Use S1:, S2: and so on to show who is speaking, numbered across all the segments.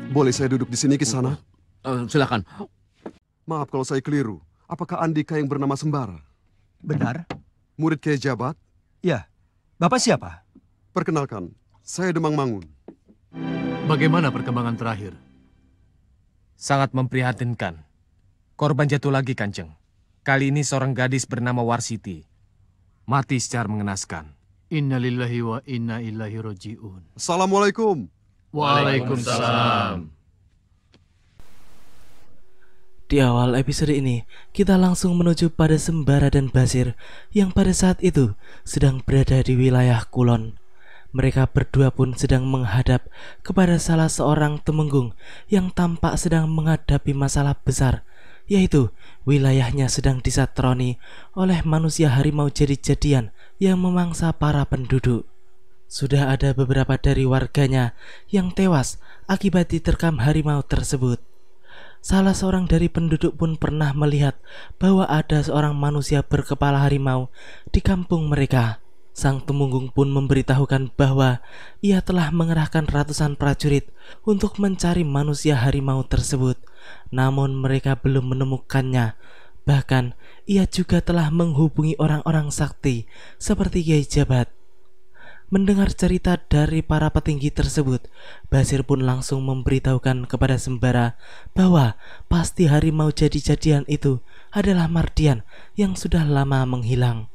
S1: Boleh saya duduk di sini, Kisana?
S2: Silakan.
S1: Maaf kalau saya keliru. Apakah Andika yang bernama Sembara?
S3: Benar?
S1: Murid Kiai Jabat?
S3: Ya. Bapak siapa?
S1: Perkenalkan, saya Demang Mangun.
S4: Bagaimana perkembangan terakhir?
S5: Sangat memprihatinkan. Korban jatuh lagi, Kanjeng. Kali ini seorang gadis bernama Warsiti. Mati secara mengenaskan.
S4: Innalillahi wa inna ilaihi roji'un.
S1: Assalamualaikum.
S4: Waalaikumsalam.
S6: Di awal episode ini, kita langsung menuju pada Sembara dan Basir yang pada saat itu sedang berada di wilayah Kulon. Mereka berdua pun sedang menghadap kepada salah seorang temenggung yang tampak sedang menghadapi masalah besar, yaitu wilayahnya sedang disatroni oleh manusia harimau jadi-jadian yang memangsa para penduduk. Sudah ada beberapa dari warganya yang tewas akibat diterkam harimau tersebut. Salah seorang dari penduduk pun pernah melihat bahwa ada seorang manusia berkepala harimau di kampung mereka. Sang temenggung pun memberitahukan bahwa ia telah mengerahkan ratusan prajurit untuk mencari manusia harimau tersebut. Namun mereka belum menemukannya. Bahkan ia juga telah menghubungi orang-orang sakti seperti Kiai Jabat. Mendengar cerita dari para petinggi tersebut, Basir pun langsung memberitahukan kepada Sembara bahwa pasti harimau jadi-jadian itu adalah Mardian yang sudah lama menghilang.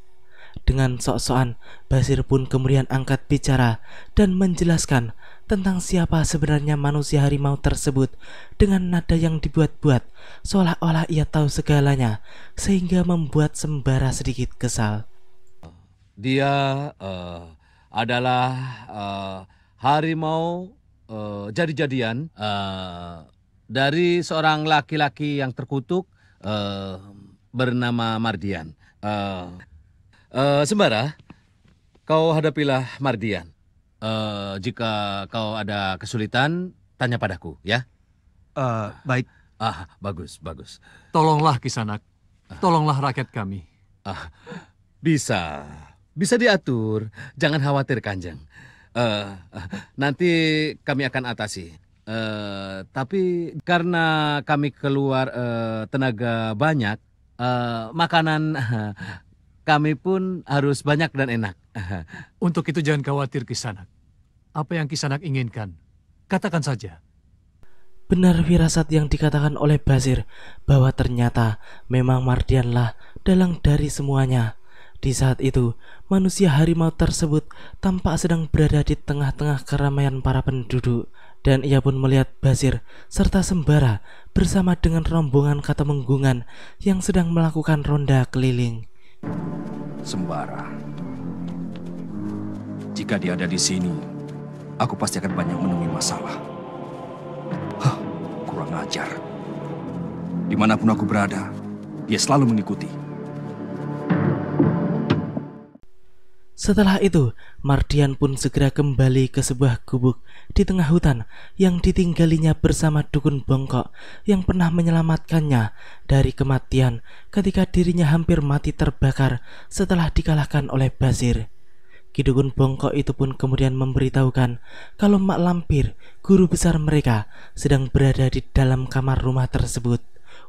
S6: Dengan sok-sokan, Basir pun kemudian angkat bicara dan menjelaskan tentang siapa sebenarnya manusia harimau tersebut dengan nada yang dibuat-buat, seolah-olah ia tahu segalanya, sehingga membuat Sembara sedikit kesal.
S2: Dia adalah harimau jadi-jadian dari seorang laki-laki yang terkutuk bernama Mardian. Sembara, kau hadapilah Mardian. Jika kau ada kesulitan, tanya padaku, ya?
S3: Baik.
S2: Bagus, bagus.
S4: Tolonglah Kisanak. Tolonglah rakyat kami.
S2: Bisa diatur. Jangan khawatir, Kanjeng. Nanti kami akan atasi. Tapi karena kami keluar tenaga banyak, makanan kami pun harus banyak dan enak.
S4: Untuk itu jangan khawatir Kisanak. Apa yang Kisanak inginkan, katakan saja.
S6: Benar firasat yang dikatakan oleh Basir bahwa ternyata memang Mardianlah dalang dari semuanya. Di saat itu, manusia harimau tersebut tampak sedang berada di tengah-tengah keramaian para penduduk. Dan ia pun melihat Basir serta Sembara bersama dengan rombongan katemenggungan yang sedang melakukan ronda keliling.
S7: Sembara, jika dia ada di sini, aku pasti akan banyak menemui masalah. Kurang ajar. Dimanapun aku berada, dia selalu mengikuti.
S6: Setelah itu, Mardian pun segera kembali ke sebuah gubuk di tengah hutan yang ditinggalinya bersama dukun bongkok yang pernah menyelamatkannya dari kematian ketika dirinya hampir mati terbakar setelah dikalahkan oleh Basir. Ki dukun bongkok itu pun kemudian memberitahukan kalau Mak Lampir, guru besar mereka, sedang berada di dalam kamar rumah tersebut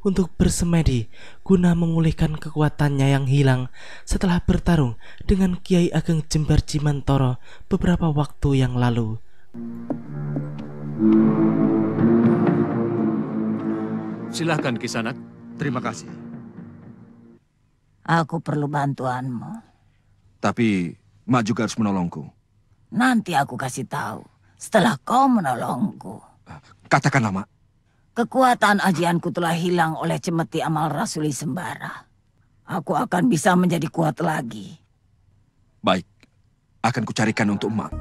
S6: untuk bersemedi guna memulihkan kekuatannya yang hilang setelah bertarung dengan Kiai Ageng Jembar Jimantoro beberapa waktu yang lalu.
S4: Silahkan Kisanak.
S3: Terima kasih.
S8: Aku perlu bantuanmu.
S7: Tapi Mak juga harus menolongku.
S8: Nanti aku kasih tahu setelah kau menolongku.
S7: Katakanlah, Mak.
S8: Kekuatan ajianku telah hilang oleh cemeti amal Rasuli Sembara. Aku akan bisa menjadi kuat lagi.
S7: Baik, akan kucarikan untuk Mak.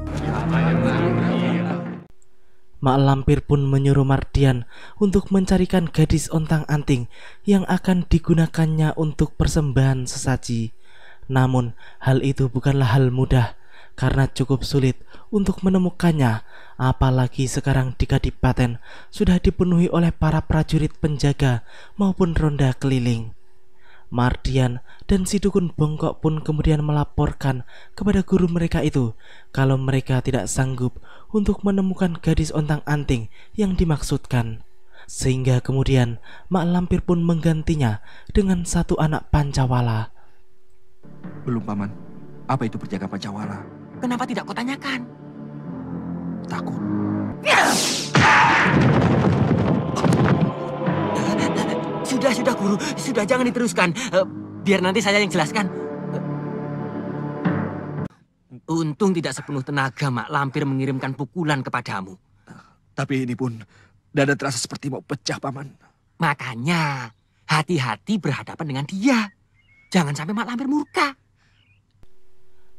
S6: Mak Lampir pun menyuruh Mardian untuk mencarikan gadis ontang-anting yang akan digunakannya untuk persembahan sesaji. Namun hal itu bukanlah hal mudah karena cukup sulit untuk menemukannya, apalagi sekarang di Kadipaten sudah dipenuhi oleh para prajurit penjaga maupun ronda keliling. Mardian dan si dukun bongkok pun kemudian melaporkan kepada guru mereka itu kalau mereka tidak sanggup untuk menemukan gadis ontang-anting yang dimaksudkan. Sehingga kemudian Mak Lampir pun menggantinya dengan satu anak Pancawala.
S7: Belum, Paman. Apa itu perjaka Pancawala?
S9: Kenapa tidak kau tanyakan?
S7: Takut.
S9: Sudah guru, sudah jangan diteruskan. Biar nanti saya yang jelaskan. Untung tidak sepenuh tenaga Mak Lampir mengirimkan pukulan kepadamu.
S7: Tapi ini pun dada terasa seperti mau pecah, Paman.
S9: Makanya hati-hati berhadapan dengan dia. Jangan sampai Mak Lampir murka.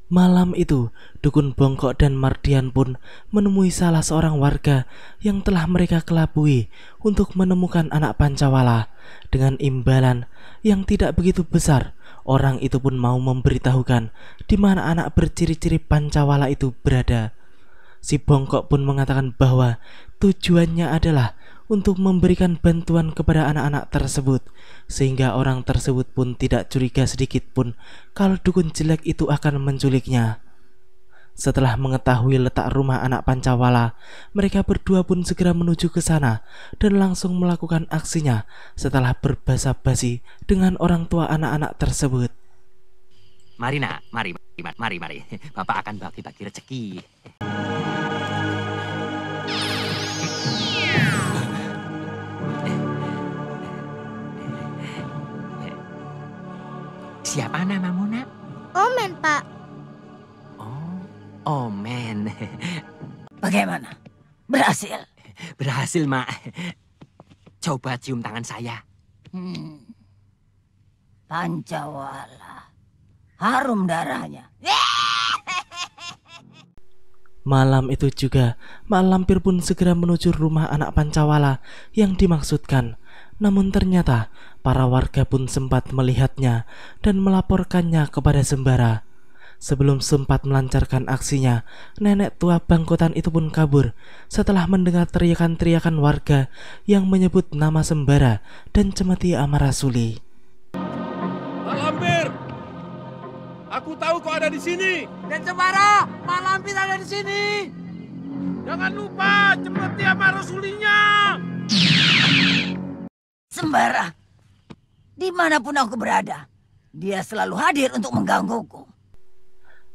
S6: Malam itu, dukun bongkok dan Mardian pun menemui salah seorang warga yang telah mereka kelabui untuk menemukan anak Pancawala. Dengan imbalan yang tidak begitu besar, orang itu pun mau memberitahukan di mana anak berciri-ciri Pancawala itu berada. Si bongkok pun mengatakan bahwa tujuannya adalah untuk memberikan bantuan kepada anak-anak tersebut, sehingga orang tersebut pun tidak curiga sedikit pun kalau dukun jelek itu akan menculiknya. Setelah mengetahui letak rumah anak Pancawala, mereka berdua pun segera menuju ke sana dan langsung melakukan aksinya setelah berbasa-basi dengan orang tua anak-anak tersebut.
S9: Mari nak, mari. Bapak akan bagi-bagi rezeki. Siapa namamu, nak?
S10: Omen, Pak.
S9: Oh, Omen.
S8: Bagaimana? Berhasil?
S9: Berhasil, Mak. Coba cium tangan saya.
S8: Pancawala. Harum darahnya.
S6: Malam itu juga, Mak Lampir pun segera menuju rumah anak Pancawala yang dimaksudkan. Namun ternyata para warga pun sempat melihatnya dan melaporkannya kepada Sembara. Sebelum sempat melancarkan aksinya, nenek tua bangkotan itu pun kabur setelah mendengar teriakan-teriakan warga yang menyebut nama Sembara dan Cemeti Amarasuli.
S2: Mak Lampir, aku tahu kau ada di sini.
S9: Dan Sembara, Mak Lampir ada di sini.
S2: Jangan lupa Cemeti Amarasulinya.
S8: Sembara, dimanapun aku berada, dia selalu hadir untuk menggangguku.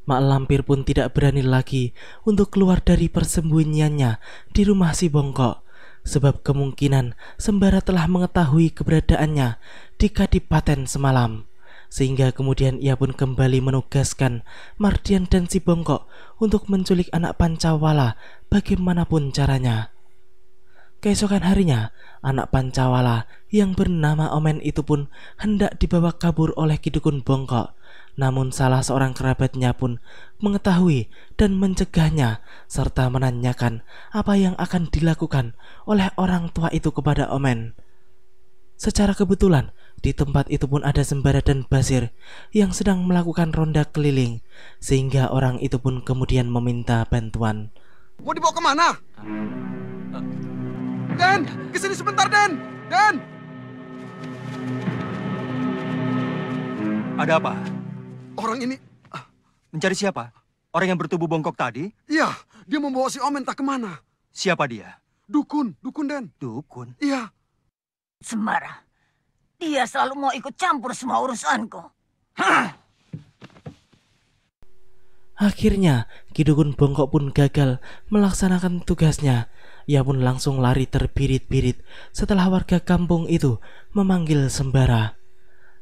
S6: Mak Lampir pun tidak berani lagi untuk keluar dari persembunyiannya di rumah si bongkok, sebab kemungkinan Sembara telah mengetahui keberadaannya di Kadipaten semalam. Sehingga kemudian ia pun kembali menugaskan Mardian dan si bongkok untuk menculik anak Pancawala bagaimanapun caranya. Keesokan harinya, anak Pancawala yang bernama Omen itu pun hendak dibawa kabur oleh Kidukun Bongkok. Namun salah seorang kerabatnya pun mengetahui dan mencegahnya serta menanyakan apa yang akan dilakukan oleh orang tua itu kepada Omen. Secara kebetulan, di tempat itu pun ada Sembara dan Basir yang sedang melakukan ronda keliling, sehingga orang itu pun kemudian meminta bantuan.
S1: Mau dibawa kemana? Den, kesini sebentar, Den. Den!
S3: Ada apa?
S1: Orang ini,
S3: Mencari siapa? Orang yang bertubuh bongkok tadi?
S1: iya, dia membawa si Omen tak kemana.
S3: Siapa dia?
S1: Dukun, Den.
S3: Dukun.
S1: Iya.
S8: Sembara, dia selalu mau ikut campur semua urusanku.
S6: Akhirnya, Kidukun Bongkok pun gagal melaksanakan tugasnya. Ia pun langsung lari terbirit-birit setelah warga kampung itu memanggil Sembara.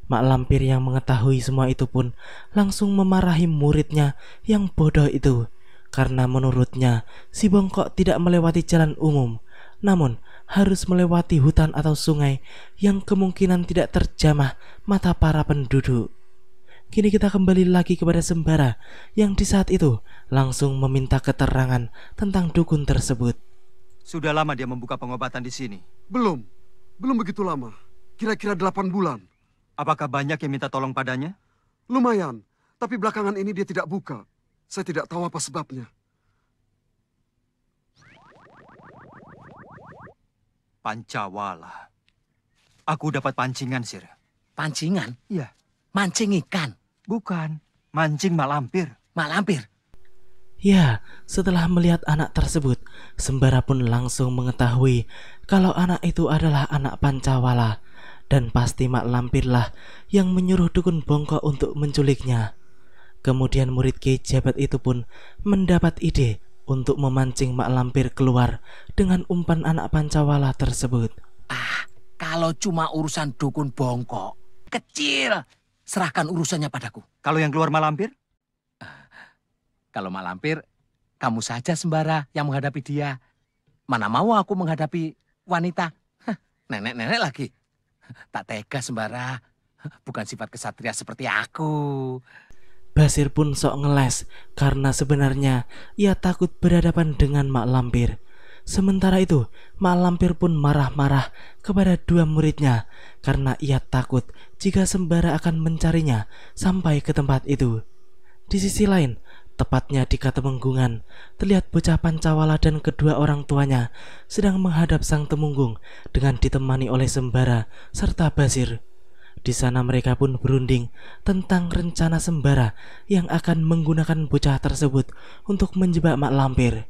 S6: Mak Lampir yang mengetahui semua itu pun langsung memarahi muridnya yang bodoh itu, karena menurutnya si Bongkok tidak melewati jalan umum, namun harus melewati hutan atau sungai yang kemungkinan tidak terjamah mata para penduduk. Kini kita kembali lagi kepada Sembara yang di saat itu langsung meminta keterangan tentang dukun tersebut.
S3: Sudah lama dia membuka pengobatan di sini.
S1: Belum begitu lama. Kira-kira 8 bulan.
S3: Apakah banyak yang minta tolong padanya?
S1: Lumayan, tapi belakangan ini dia tidak buka. Saya tidak tahu apa sebabnya.
S3: Pancawala. Aku dapat pancingan, Sir.
S9: Pancingan?
S3: Iya.
S9: Mancing ikan?
S3: Bukan. Mancing mak lampir.
S9: Mak lampir?
S6: Ya, setelah melihat anak tersebut, Sembara pun langsung mengetahui kalau anak itu adalah anak Pancawala, dan pasti mak lampirlah yang menyuruh dukun bongkok untuk menculiknya. Kemudian murid Ki Jabat itu pun mendapat ide untuk memancing mak lampir keluar dengan umpan anak Pancawala tersebut.
S9: Kalau cuma urusan dukun bongkok, kecil, serahkan urusannya padaku.
S3: Kalau yang keluar mak lampir?
S9: Kalau mak lampir, kamu saja Sembara yang menghadapi dia. Mana mau aku menghadapi wanita? Nenek-nenek lagi. Tak tega Sembara. Bukan sifat kesatria seperti aku.
S6: Basir pun sok ngeles karena sebenarnya ia takut berhadapan dengan mak lampir. Sementara itu, mak lampir pun marah-marah kepada dua muridnya karena ia takut jika Sembara akan mencarinya sampai ke tempat itu. Di sisi lain, tepatnya di Katemenggungan, terlihat bocah Pancawala dan kedua orang tuanya sedang menghadap Sang Temunggung dengan ditemani oleh Sembara serta Basir. Di sana mereka pun berunding tentang rencana Sembara yang akan menggunakan bocah tersebut untuk menjebak mak lampir.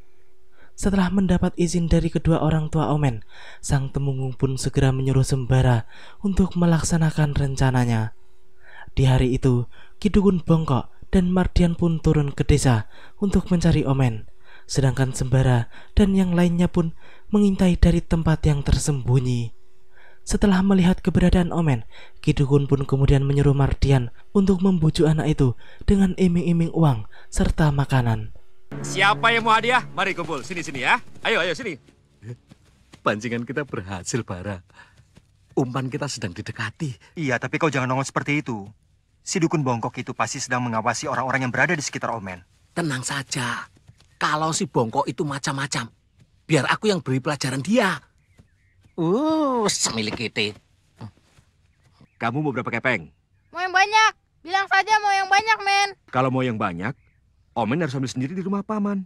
S6: Setelah mendapat izin dari kedua orang tua Omen, Sang Temunggung pun segera menyuruh Sembara untuk melaksanakan rencananya. Di hari itu, Ki Dukun Bongkok dan Mardian pun turun ke desa untuk mencari Omen, sedangkan Sembara dan yang lainnya pun mengintai dari tempat yang tersembunyi. Setelah melihat keberadaan Omen, Ki Dukun pun kemudian menyuruh Mardian untuk membujuk anak itu dengan iming-iming uang serta makanan.
S2: Siapa yang mau hadiah? Mari kumpul, sini-sini ya. Ayo, sini. Pancingan kita berhasil, Bara. Umpan kita sedang didekati.
S3: Iya, tapi kau jangan nongol seperti itu. Si Dukun Bongkok itu pasti sedang mengawasi orang-orang yang berada di sekitar Omen.
S9: Tenang saja. Kalau si Bongkok itu macam-macam, biar aku yang beri pelajaran dia. Semilik kita.
S7: Kamu mau berapa kepeng?
S10: Mau yang banyak. Bilang saja mau yang banyak, men.
S7: Kalau mau yang banyak, Omen harus ambil sendiri di rumah Paman.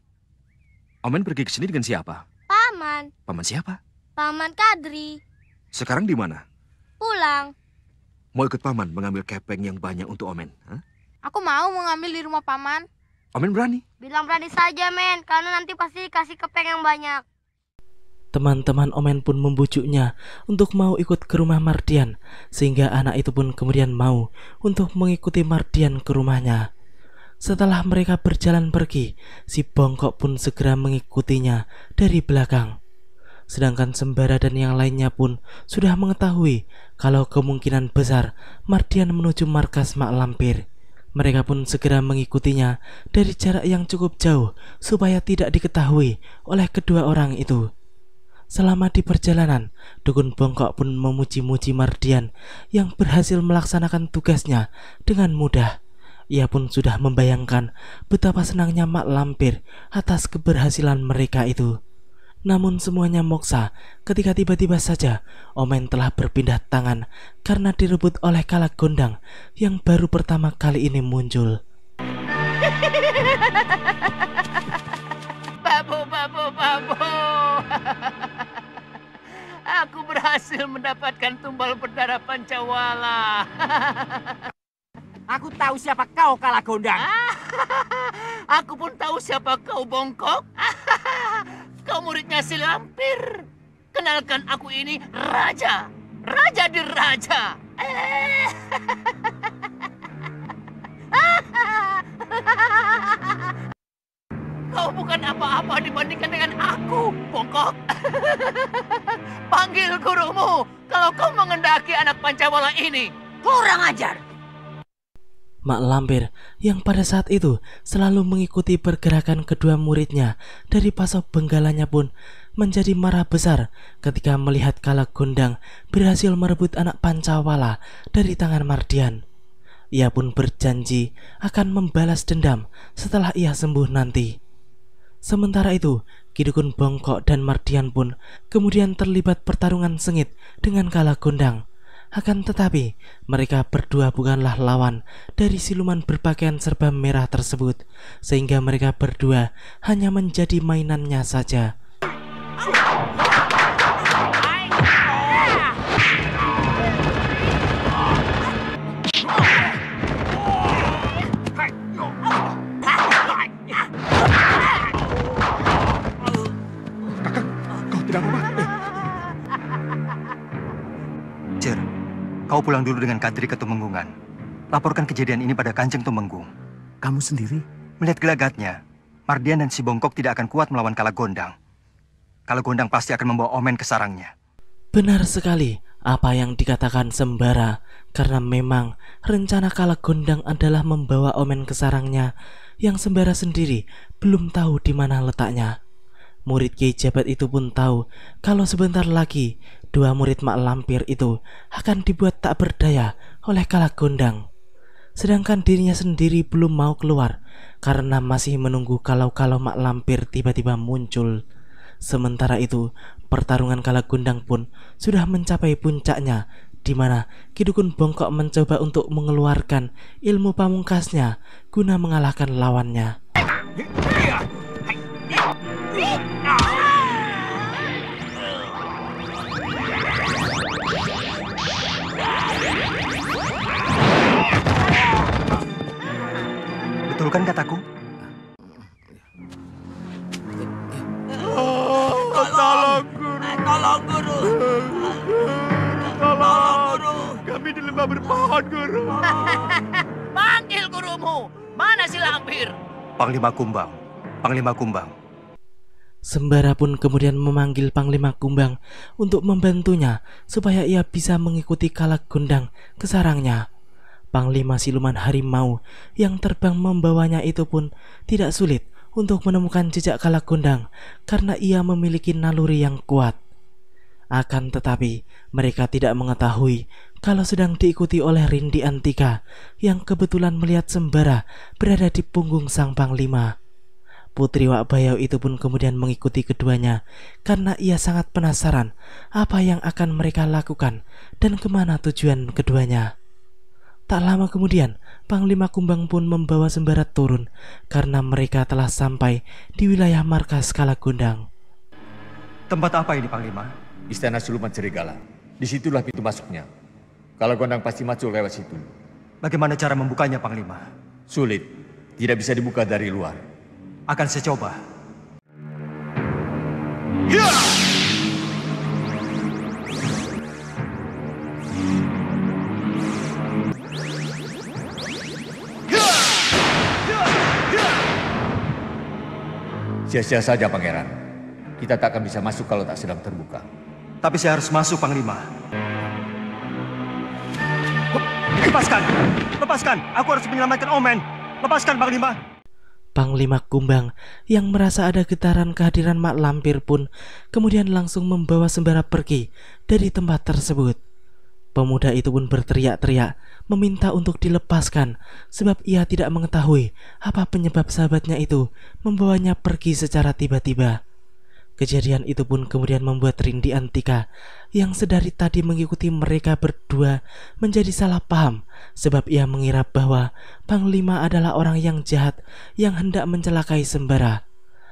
S7: Omen pergi ke sini dengan siapa?
S10: Paman.
S7: Paman siapa?
S10: Paman Kadri.
S7: Sekarang di mana?
S10: Pulang.
S7: Mau ikut Paman mengambil kepeng yang banyak untuk Omen? Hah?
S10: Aku mau mengambil di rumah Paman.
S7: Omen berani?
S10: Bilang berani saja, men. Karena nanti pasti kasih kepeng yang banyak.
S6: Teman-teman Omen pun membujuknya untuk mau ikut ke rumah Mardian, sehingga anak itu pun kemudian mau untuk mengikuti Mardian ke rumahnya. Setelah mereka berjalan pergi, si Bongkok pun segera mengikutinya dari belakang. Sedangkan Sembara dan yang lainnya pun sudah mengetahui kalau kemungkinan besar Mardian menuju markas mak lampir. Mereka pun segera mengikutinya dari jarak yang cukup jauh supaya tidak diketahui oleh kedua orang itu. Selama di perjalanan, Dukun Bongkok pun memuji-muji Mardian yang berhasil melaksanakan tugasnya dengan mudah. Ia pun sudah membayangkan betapa senangnya mak lampir atas keberhasilan mereka itu. Namun semuanya moksa ketika tiba-tiba saja Omen telah berpindah tangan karena direbut oleh Kalak Gondang yang baru pertama kali ini muncul.
S11: Babu. Aku berhasil mendapatkan tumbal berdarah Pancawala.
S9: Aku tahu siapa kau, Kalak Gondang.
S11: Aku pun tahu siapa kau, Bongkok. Kau muridnya si Lampir. Kenalkan, aku ini Raja. Raja di Raja. Kau bukan apa-apa dibandingkan dengan aku, Bongkok. Panggil gurumu kalau kau mengendaki anak Pancawala ini.
S8: Kurang ajar.
S6: Mak Lampir yang pada saat itu selalu mengikuti pergerakan kedua muridnya dari pasok benggalanya pun menjadi marah besar ketika melihat Kalak Gondang berhasil merebut anak Pancawala dari tangan Mardian. Ia pun berjanji akan membalas dendam setelah ia sembuh nanti. Sementara itu, Ki Dukun Bongkok dan Mardian pun kemudian terlibat pertarungan sengit dengan Kalak Gondang. Akan tetapi, mereka berdua bukanlah lawan dari siluman berpakaian serba merah tersebut, sehingga mereka berdua hanya menjadi mainannya saja.
S7: Tidak apa-apa.
S3: Cer, kau pulang dulu dengan Kadri ke Tumenggungan. Laporkan kejadian ini pada Kanjeng Tumenggung.
S2: Kamu sendiri?
S3: Melihat gelagatnya, Mardian dan si Bongkok tidak akan kuat melawan Kalagondang. Kalagondang pasti akan membawa Omen ke sarangnya.
S6: Benar sekali apa yang dikatakan Sembara, karena memang rencana Kalagondang adalah membawa Omen ke sarangnya yang Sembara sendiri belum tahu di mana letaknya. Murid Kiai Jabat itu pun tahu kalau sebentar lagi dua murid Mak Lampir itu akan dibuat tak berdaya oleh Kalagondang. Sedangkan dirinya sendiri belum mau keluar karena masih menunggu kalau Mak Lampir tiba-tiba muncul. Sementara itu, pertarungan Kalagondang pun sudah mencapai puncaknya, di mana Ki Dukun Bongkok mencoba untuk mengeluarkan ilmu pamungkasnya guna mengalahkan lawannya.
S3: Betul kan kataku?
S7: Tolong, Guru.
S11: Tolong, Guru.
S7: Tolong, Guru. Kami di lembah berpohon, Guru.
S11: Panggil gurumu. Mana si Lampir?
S3: Panglima Kumbang. Panglima Kumbang.
S6: Sembara pun kemudian memanggil Panglima Kumbang untuk membantunya supaya ia bisa mengikuti Kalagondang ke sarangnya. Panglima siluman harimau yang terbang membawanya itu pun tidak sulit untuk menemukan jejak Kalagondang karena ia memiliki naluri yang kuat. Akan tetapi mereka tidak mengetahui kalau sedang diikuti oleh Rindi Antika yang kebetulan melihat Sembara berada di punggung sang Panglima. Putri Wak Bayau itu pun kemudian mengikuti keduanya karena ia sangat penasaran apa yang akan mereka lakukan dan kemana tujuan keduanya. Tak lama kemudian, Panglima Kumbang pun membawa Sembara turun karena mereka telah sampai di wilayah markas Kalagondang.
S3: Tempat apa ini, Panglima?
S2: Istana Siluman Serigala. Disitulah pintu masuknya. Kalagondang pasti masuk lewat situ.
S3: Bagaimana cara membukanya, Panglima?
S2: Sulit. Tidak bisa dibuka dari luar.
S3: Akan saya coba.
S2: Sia-sia saja, Pangeran. Kita tak akan bisa masuk kalau tak sedang terbuka.
S3: Tapi saya harus masuk, Panglima. Lepaskan! Lepaskan! Aku harus menyelamatkan Omen! Lepaskan, Panglima!
S6: Panglima Kumbang yang merasa ada getaran kehadiran Mak Lampir pun kemudian langsung membawa Sembara pergi dari tempat tersebut. Pemuda itu pun berteriak-teriak meminta untuk dilepaskan sebab ia tidak mengetahui apa penyebab sahabatnya itu membawanya pergi secara tiba-tiba. Kejadian itu pun kemudian membuat Rindi Antika yang sedari tadi mengikuti mereka berdua menjadi salah paham sebab ia mengira bahwa Panglima adalah orang yang jahat yang hendak mencelakai Sembara.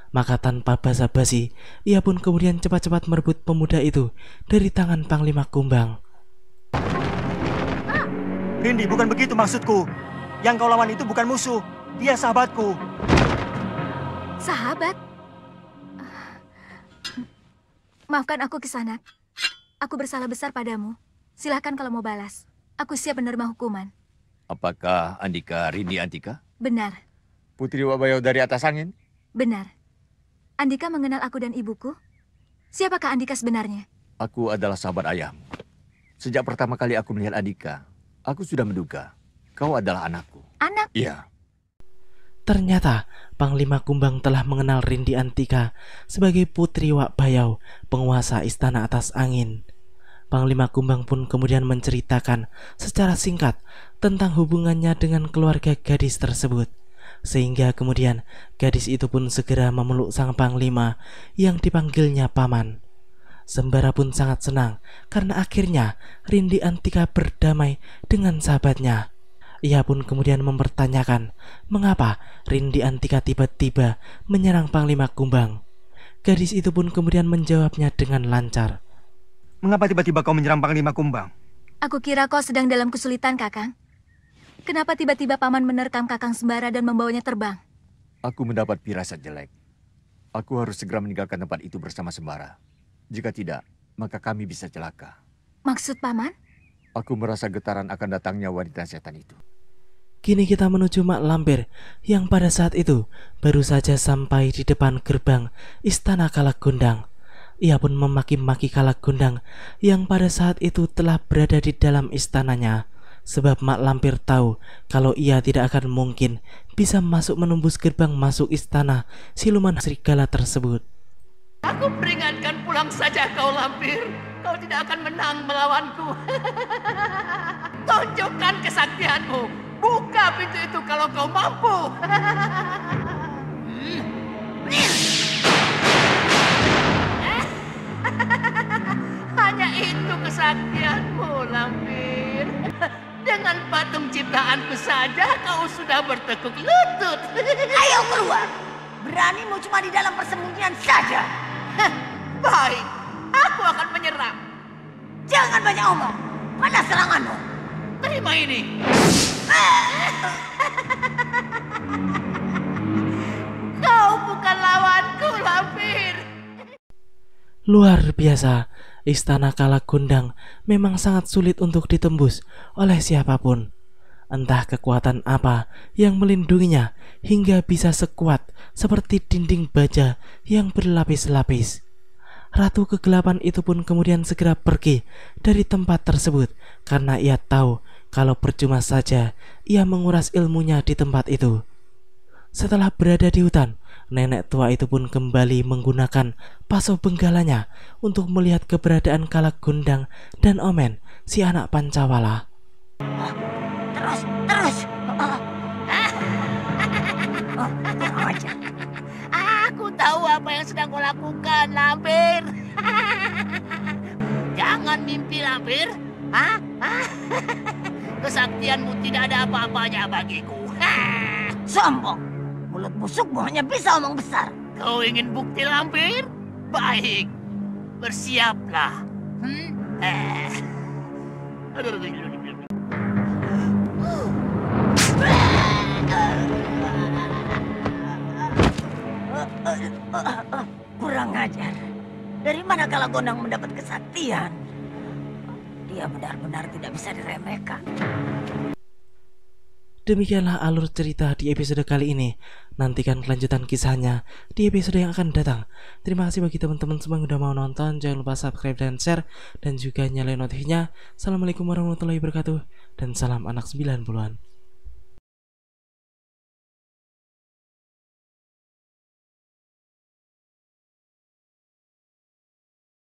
S6: Maka tanpa basa-basi, ia pun kemudian cepat-cepat merebut pemuda itu dari tangan Panglima Kumbang.
S3: Rindi, bukan begitu maksudku. Yang kau lawan itu bukan musuh. Dia sahabatku.
S12: Sahabat? Maafkan aku, Kisanak. Aku bersalah besar padamu. Silahkan kalau mau balas. Aku siap menerima hukuman.
S2: Apakah Andika Rindi Antika?
S12: Benar.
S2: Putri Wak Bayau dari atas angin?
S12: Benar. Andika mengenal aku dan ibuku? Siapakah Andika sebenarnya?
S2: Aku adalah sahabat ayahmu. Sejak pertama kali aku melihat Andika, aku sudah menduga kau adalah anakku.
S12: Anak?
S2: Iya.
S6: Ternyata Panglima Kumbang telah mengenal Rindi Antika sebagai Putri Wak Bayau, penguasa istana atas angin. Panglima Kumbang pun kemudian menceritakan secara singkat tentang hubungannya dengan keluarga gadis tersebut. Sehingga kemudian gadis itu pun segera memeluk sang Panglima yang dipanggilnya Paman. Sembara pun sangat senang karena akhirnya Rindi Antika berdamai dengan sahabatnya. Ia pun kemudian mempertanyakan mengapa Rindi Antika tiba-tiba menyerang Panglima Kumbang. Gadis itu pun kemudian menjawabnya dengan lancar.
S3: Mengapa tiba-tiba kau menyerang Panglima Kumbang?
S12: Aku kira kau sedang dalam kesulitan, Kakang. Kenapa tiba-tiba Paman menerkam Kakang Sembara dan membawanya terbang?
S2: Aku mendapat firasat jelek. Aku harus segera meninggalkan tempat itu bersama Sembara.
S13: Jika tidak, maka kami bisa celaka.
S12: Maksud paman?
S13: Aku merasa getaran akan datangnya wanita setan itu.
S6: Kini kita menuju Mak Lampir yang pada saat itu baru saja sampai di depan gerbang Istana Kalagondang. Ia pun memaki-maki Kalagondang yang pada saat itu telah berada di dalam istananya. Sebab Mak Lampir tahu kalau ia tidak akan mungkin bisa masuk menembus gerbang masuk istana siluman serigala tersebut.
S11: Aku peringatkan, pulang saja kau Lampir. Kau tidak akan menang melawanku. Tunjukkan kesaktianmu. Buka pintu itu kalau kau mampu. Hanya itu kesaktianmu, Lampir. Dengan patung ciptaanku saja kau sudah bertekuk lutut.
S8: Ayo keluar. Beranimu cuma di dalam persembunyian saja.
S11: Baik, aku akan menyerang.
S8: Jangan banyak omong. Mana seranganmu?
S11: Terima ini. Kau bukan lawanku, Lampir.
S6: Luar biasa, Istana Kalagondang memang sangat sulit untuk ditembus oleh siapapun. Entah kekuatan apa yang melindunginya hingga bisa sekuat seperti dinding baja yang berlapis-lapis. Ratu Kegelapan itu pun kemudian segera pergi dari tempat tersebut karena ia tahu kalau percuma saja ia menguras ilmunya di tempat itu. Setelah berada di hutan, nenek tua itu pun kembali menggunakan paso benggalanya untuk melihat keberadaan Kalagondang dan Omen, si anak Pancawala.
S8: Terus.
S11: Aku tahu apa yang sedang kau lakukan, Lampir. Jangan mimpi, Lampir. Kesaktianmu tidak ada apa-apanya bagiku.
S8: Sombong. Mulut busukmu hanya bisa omong besar.
S11: Kau ingin bukti, Lampir? Baik. Bersiaplah.
S8: Kurang ajar. Dari mana Kalagondang mendapat kesaktian? Dia benar-benar tidak bisa diremehkan.
S6: Demikianlah alur cerita di episode kali ini. Nantikan kelanjutan kisahnya di episode yang akan datang. Terima kasih bagi teman-teman semua yang udah mau nonton. Jangan lupa subscribe dan share, dan juga nyalain notifnya. Assalamualaikum warahmatullahi wabarakatuh, dan salam anak 90-an.